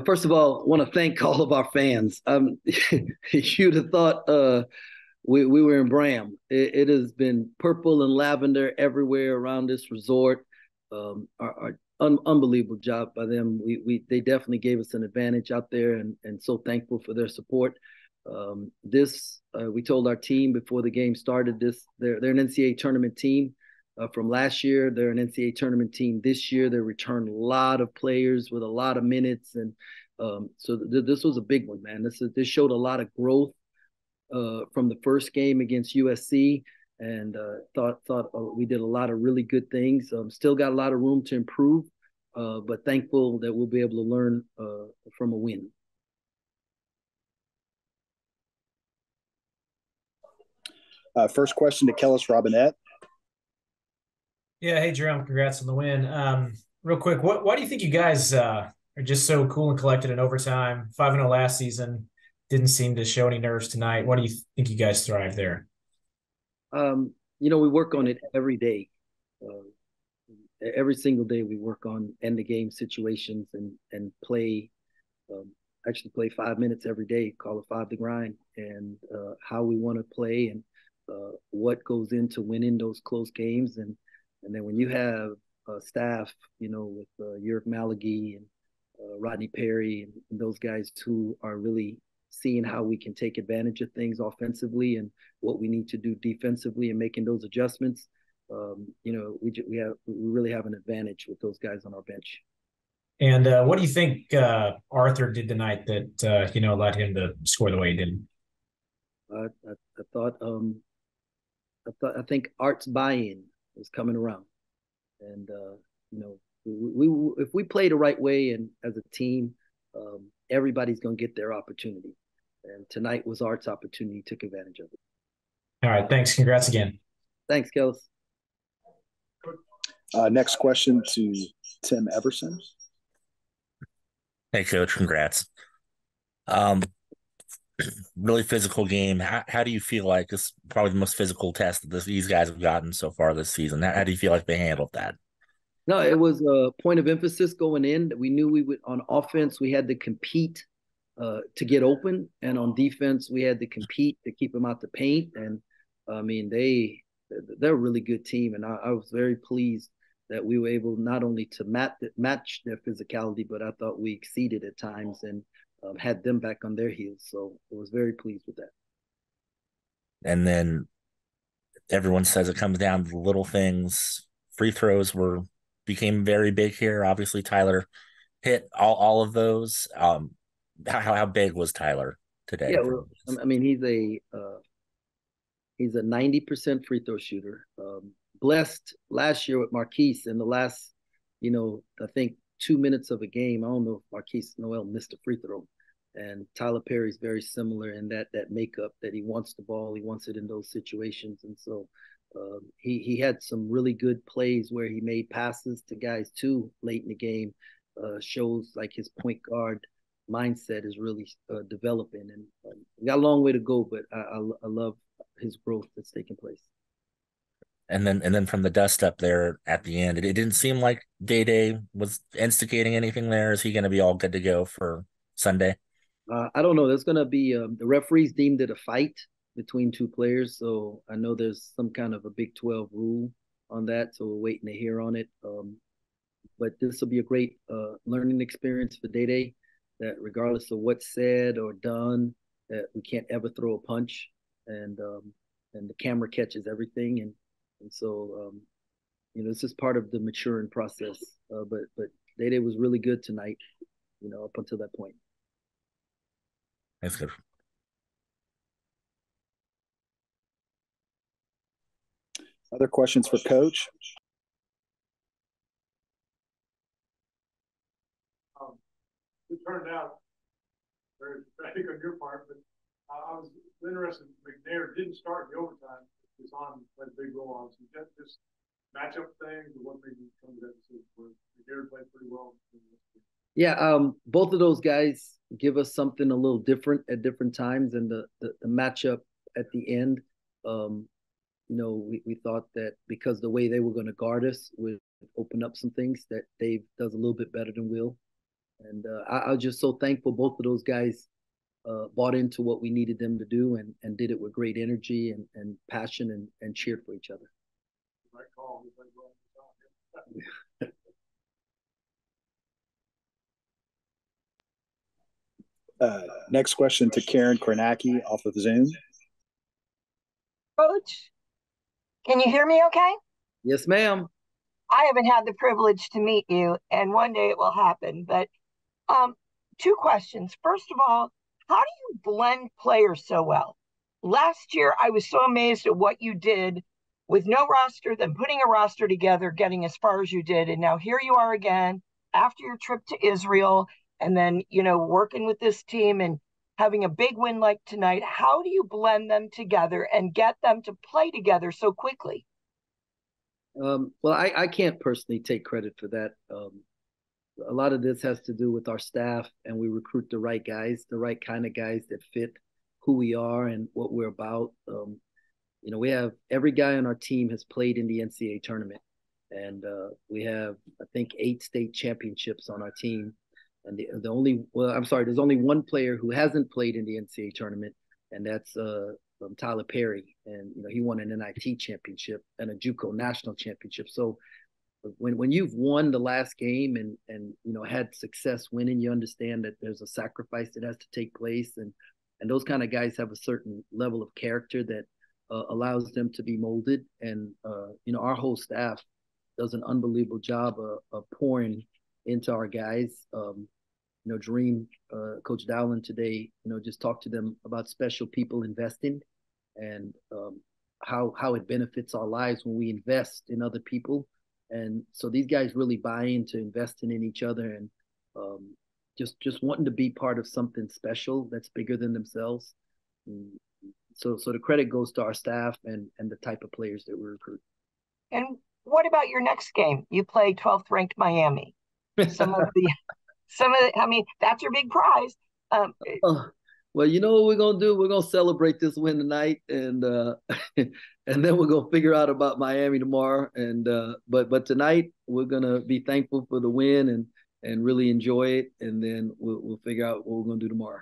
First of all, I want to thank all of our fans. You'd have thought we were in Bram. It has been purple and lavender everywhere around this resort. Unbelievable job by them. They definitely gave us an advantage out there, and so thankful for their support. We told our team before the game started. They're an NCAA tournament team. From last year, they're an NCAA tournament team. This year, they returned a lot of players with a lot of minutes, and this was a big one, man. This showed a lot of growth from the first game against USC, and thought we did a lot of really good things. Still got a lot of room to improve, but thankful that we'll be able to learn from a win. First question to Kellis Robinette. Yeah, hey Jerome, congrats on the win. Real quick, why do you think you guys are just so cool and collected in overtime? 5-0 last season, didn't seem to show any nerves tonight. Why do you think you guys thrive there? We work on it every day. Every single day we work on end the game situations and play. Actually play 5 minutes every day. Call it 5 to grind, and how we want to play and what goes into winning those close games. And then when you have staff, with Yerk Malagi and Rodney Perry and those guys who are really seeing how we can take advantage of things offensively and what we need to do defensively and making those adjustments, we really have an advantage with those guys on our bench. And what do you think Arthur did tonight that allowed him to score the way he did? I think Art's buy-in is coming around, and if we play the right way and as a team, everybody's going to get their opportunity, and tonight was Art's opportunity. He took advantage of it. All right, thanks. Congrats again. Thanks, Kellis. Next question to Tim Everson. Hey, Coach. Congrats. Really physical game. How do you feel like this is probably the most physical test that these guys have gotten so far this season? How do you feel like they handled that? No, it was a point of emphasis going in that we knew we would. On offense, we had to compete to get open, and on defense, we had to compete to keep them out the paint. And I mean, they're a really good team, and I was very pleased that we were able not only to match their physicality, but I thought we exceeded at times and had them back on their heels. So I was very pleased with that. And then everyone says it comes down to the little things. Free throws became very big here. Obviously, Tyler hit all of those. How big was Tyler today? Yeah, well, I mean, he's a 90% free throw shooter. Blessed last year with Marquise in the last, I think 2 minutes of a game. I don't know if Marquise Noel missed a free throw. And Tyler Perry's very similar in that makeup, that he wants the ball, he wants it in those situations. And so he had some really good plays where he made passes to guys too late in the game. Shows like his point guard mindset is really developing. And we got a long way to go, but I love his growth that's taking place. And then from the dust up there at the end, it didn't seem like Day was instigating anything there. Is he going to be all good to go for Sunday? I don't know. There's going to be the referees deemed it a fight between two players, so I know there's some kind of a Big 12 rule on that, so we're waiting to hear on it. But this will be a great learning experience for Day, that regardless of what's said or done, that we can't ever throw a punch, and the camera catches everything, and so this is part of the maturing process. But Day was really good tonight, up until that point. That's good. Other questions for Coach? It turned out very pathetic on your part, but I was interested. McNair didn't start in the overtime. He was on, played a big role on. So you got just matchup things, or what made you come to that decision? Where McNair played pretty well. Yeah, both of those guys give us something a little different at different times, and the matchup at the end, we thought that because the way they were going to guard us would open up some things that Dave does a little bit better than Will. And I was just so thankful both of those guys bought into what we needed them to do and did it with great energy and passion and cheered for each other. Next question to Karen Kornacki off of Zoom. Coach, can you hear me okay? Yes, ma'am. I haven't had the privilege to meet you, and one day it will happen. But two questions. First of all, how do you blend players so well? Last year, I was so amazed at what you did with no roster, then putting a roster together, getting as far as you did. And now here you are again after your trip to Israel, and then, working with this team and having a big win like tonight. How do you blend them together and get them to play together so quickly? Well, I can't personally take credit for that. A lot of this has to do with our staff, and we recruit the right guys, the right kind of guys that fit who we are and what we're about. We have every guy on our team has played in the NCAA tournament, and we have, I think, 8 state championships on our team. And there's only one player who hasn't played in the NCAA tournament, and that's Tyler Perry. And he won an NIT championship and a JUCO national championship. So when you've won the last game and had success winning, you understand that there's a sacrifice that has to take place, and those kind of guys have a certain level of character that allows them to be molded. And our whole staff does an unbelievable job of pouring into our guys. Dream, Coach Dowland today, just talked to them about special people investing and how it benefits our lives when we invest in other people. And so these guys really buy into investing in each other and just wanting to be part of something special that's bigger than themselves. And so the credit goes to our staff and the type of players that we recruit. And what about your next game? You play 12th ranked Miami. That's your big prize. Well, you know what we're gonna do? We're gonna celebrate this win tonight, and and then we're gonna figure out about Miami tomorrow. And but tonight we're gonna be thankful for the win and really enjoy it, and then we'll figure out what we're gonna do tomorrow.